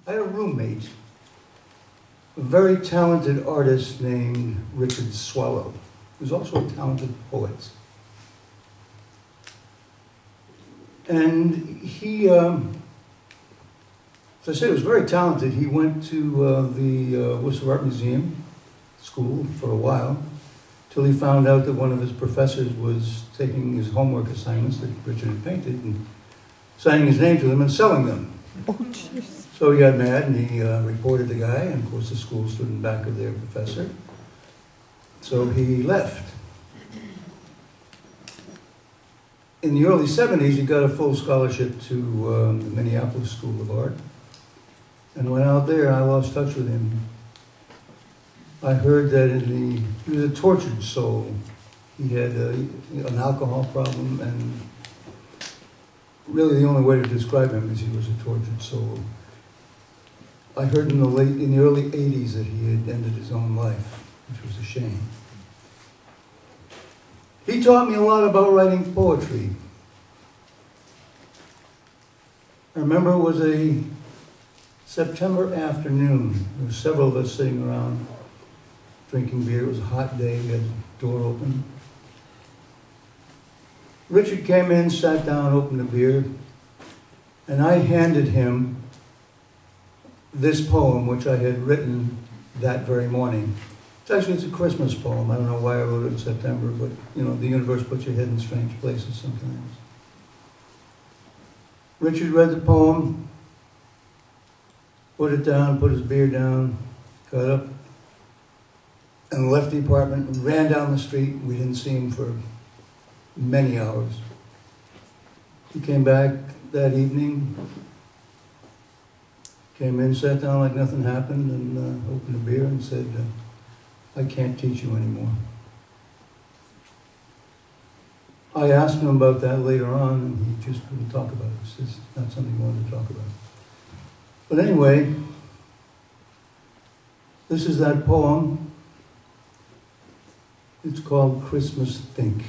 I had a roommate, a very talented artist named Richard Swallow, who's also a talented poet. And he, as I said, he was very talented. He went to the Worcester Art Museum school for a while, till he found out that one of his professors was taking his homework assignments that Richard had painted and signing his name to them and selling them. Oh, jeez. So he got mad and he reported the guy, and of course the school stood in back of their professor. So he left. In the early 70s, he got a full scholarship to the Minneapolis School of Art. And when out there, I lost touch with him. I heard that he was a tortured soul. He had an alcohol problem, and really the only way to describe him is he was a tortured soul. I heard in the early 80s that he had ended his own life, which was a shame. He taught me a lot about writing poetry. I remember it was a September afternoon. There were several of us sitting around drinking beer. It was a hot day. We had the door open. Richard came in, sat down, opened the beer, and I handed him this poem, which I had written that very morning. It's a Christmas poem. I don't know why I wrote it in September, but you know, the universe puts your head in strange places sometimes. Richard read the poem, put it down, put his beer down, got up, and left the apartment and ran down the street. We didn't see him for many hours. He came back that evening, came in, sat down like nothing happened, and opened a beer and said, I can't teach you anymore. I asked him about that later on, and he just wouldn't talk about it. It's just not something he wanted to talk about. But anyway, this is that poem. It's called Christmas Think.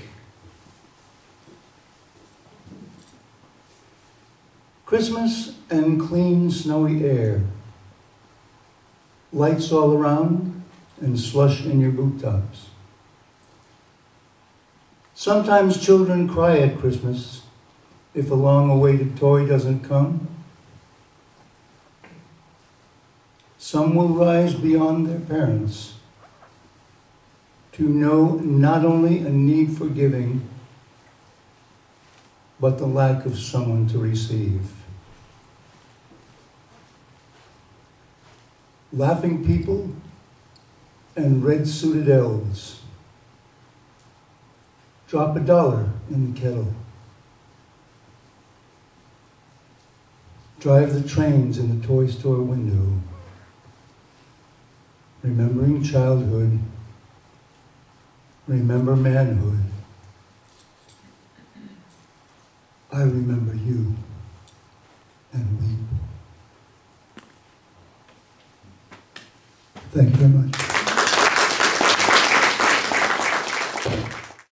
Christmas and clean snowy air, lights all around and slush in your boot tops. Sometimes children cry at Christmas if a long-awaited toy doesn't come. Some will rise beyond their parents to know not only a need for giving, but the lack of someone to receive. Laughing people and red-suited elves. Drop $1 in the kettle. Drive the trains in the toy store window. Remembering childhood. Remember manhood. I remember you and weep. Thank you very much.